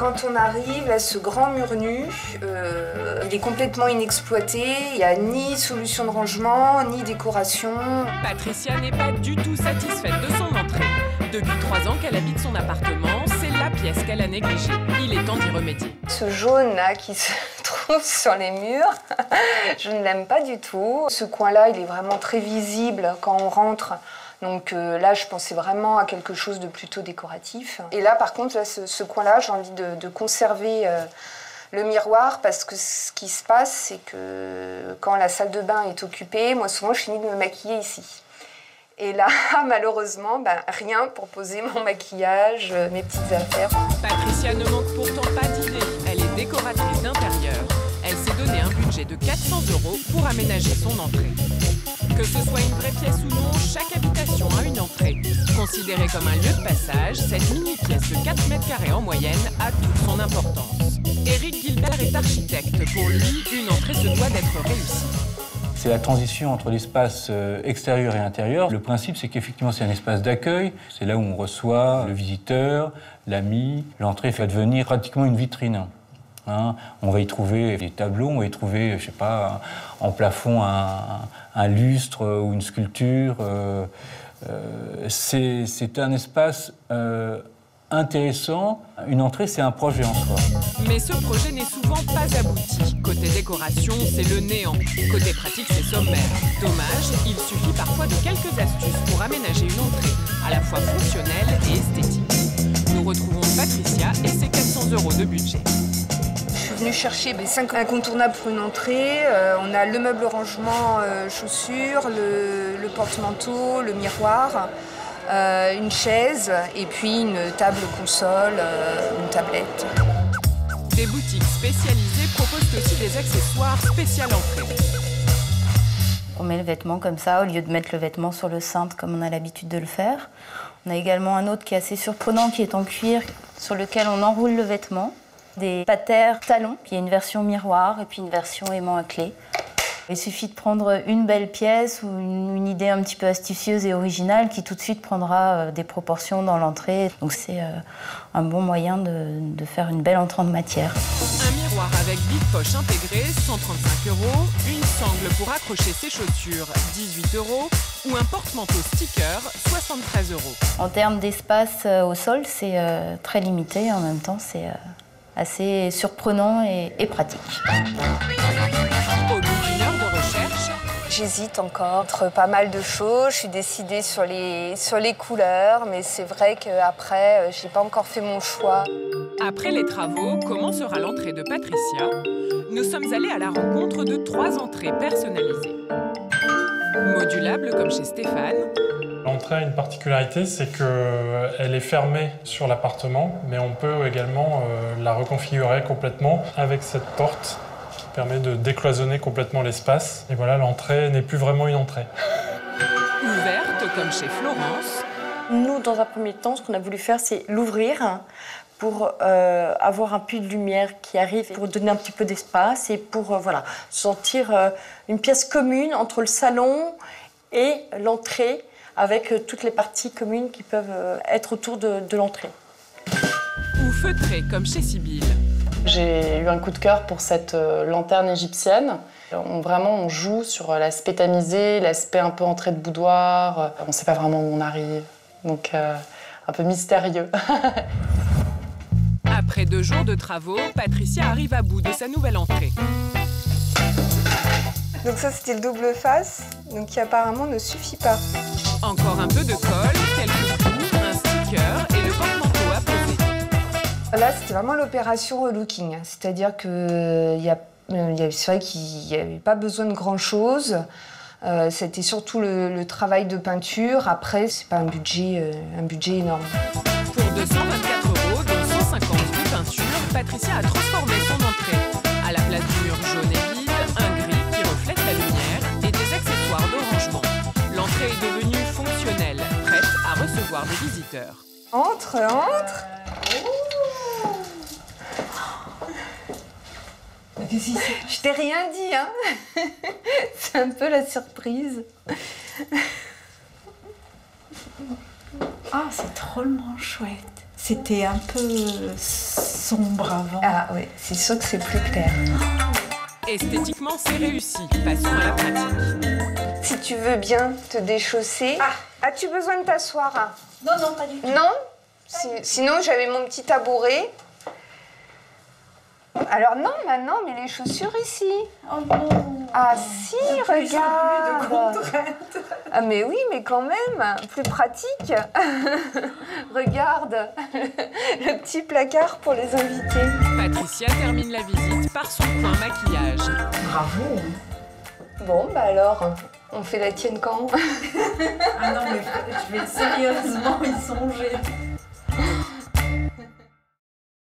Quand on arrive, là, ce grand mur nu, il est complètement inexploité. Il n'y a ni solution de rangement, ni décoration. Patricia n'est pas du tout satisfaite de son entrée. Depuis 3 ans qu'elle habite son appartement, c'est la pièce qu'elle a négligée. Il est temps d'y remédier. Ce jaune-là qui se trouve sur les murs, je ne l'aime pas du tout. Ce coin-là, il est vraiment très visible quand on rentre. Donc là, je pensais vraiment à quelque chose de plutôt décoratif. Et là, par contre, là, ce coin-là, j'ai envie de conserver le miroir parce que ce qui se passe, c'est que quand la salle de bain est occupée, moi, souvent, je finis de me maquiller ici. Et là, malheureusement, rien pour poser mon maquillage, mes petites affaires. Patricia ne manque pourtant pas d'idées. Elle est décoratrice d'intérieur. Elle s'est donné un budget de 400 € pour aménager son entrée. Que ce soit une vraie pièce ou non, chaque habitation a une entrée. Considérée comme un lieu de passage, cette mini-pièce de 4 mètres carrés en moyenne a toute son importance. Éric Gilbert est architecte. Pour lui, une entrée se doit d'être réussie. C'est la transition entre l'espace extérieur et intérieur. Le principe, c'est qu'effectivement, c'est un espace d'accueil. C'est là où on reçoit le visiteur, l'ami. L'entrée va devenir pratiquement une vitrine. On va y trouver des tableaux, on va y trouver, je sais pas, en plafond un lustre ou une sculpture. C'est un espace intéressant. Une entrée, c'est un projet en soi. Mais ce projet n'est souvent pas abouti. Côté décoration, c'est le néant. Côté pratique, c'est sommaire. Dommage, il suffit parfois de quelques astuces pour aménager une entrée, à la fois fonctionnelle et esthétique. Nous retrouvons Patricia et ses 400 € de budget. Je suis venue chercher 5 incontournables pour une entrée. On a le meuble rangement chaussures, le porte-manteau, le miroir, une chaise et puis une table console, une tablette. Des boutiques spécialisées proposent aussi des accessoires spécial entrée. On met le vêtement comme ça au lieu de mettre le vêtement sur le cintre comme on a l'habitude de le faire. On a également un autre qui est assez surprenant qui est en cuir sur lequel on enroule le vêtement. Des patères talons, il y a une version miroir et puis une version aimant à clé. Il suffit de prendre une belle pièce ou une idée un petit peu astucieuse et originale qui tout de suite prendra des proportions dans l'entrée. Donc c'est un bon moyen de faire une belle entrée en matière. Un miroir avec big poche intégrée, 135 €. Une sangle pour accrocher ses chaussures, 18 €. Ou un porte-manteau sticker, 73 €. En termes d'espace au sol, c'est très limité. En même temps, c'est assez surprenant et pratique. Au bout d'une heure de recherche, j'hésite encore entre pas mal de choses. Je suis décidée sur les couleurs, mais c'est vrai qu'après, j'ai pas encore fait mon choix. Après les travaux, comment sera l'entrée de Patricia? Nous sommes allés à la rencontre de 3 entrées personnalisées. Modulables comme chez Stéphane. L'entrée a une particularité, c'est qu'elle est fermée sur l'appartement, mais on peut également la reconfigurer complètement avec cette porte qui permet de décloisonner complètement l'espace. Et voilà, l'entrée n'est plus vraiment une entrée. Ouverte comme chez Florence. Nous, dans un premier temps, ce qu'on a voulu faire, c'est l'ouvrir pour avoir un puits de lumière qui arrive, pour donner un petit peu d'espace et pour sentir une pièce commune entre le salon et l'entrée, avec toutes les parties communes qui peuvent être autour de l'entrée. Ou feutré, comme chez Sibylle. J'ai eu un coup de cœur pour cette lanterne égyptienne. On joue sur l'aspect tamisé, l'aspect un peu entrée de boudoir. On ne sait pas vraiment où on arrive, donc un peu mystérieux. Après 2 jours de travaux, Patricia arrive à bout de sa nouvelle entrée. Donc ça, c'était le double face, donc qui apparemment ne suffit pas. Encore un peu de colle, quelques clous, un sticker et le porte-manteau à poser. Là, c'était vraiment l'opération relooking, c'est-à-dire que c'est vrai qu'il n'y avait pas besoin de grand-chose. C'était surtout le travail de peinture. Après, c'est pas un budget énorme. Pour 224 €, dont 150 de peinture, Patricia a transformé son entrée. À la place du mur jaune et vide, un gris qui reflète la lumière et des accessoires de rangement. L'entrée est devenue fonctionnelle, prête à recevoir des visiteurs. Entre. Je t'ai rien dit, hein. C'est un peu la surprise. Ah, c'est drôlement chouette. C'était un peu sombre avant. Ah oui, c'est sûr que c'est plus clair. Esthétiquement, c'est réussi. Passons à la pratique. Si tu veux bien te déchausser... As-tu besoin de t'asseoir? Non, non, pas du tout. Non? Sinon, j'avais mon petit tabouret. Alors non, maintenant, mais les chaussures ici. Oh non. Ah si, regarde. Plus de contraintes. Ah mais oui, mais quand même, plus pratique. Regarde, le petit placard pour les invités. Patricia termine la visite par son point maquillage. Bravo. Bon, bah alors, on fait la tienne quand? Ah non, mais je vais sérieusement y songer.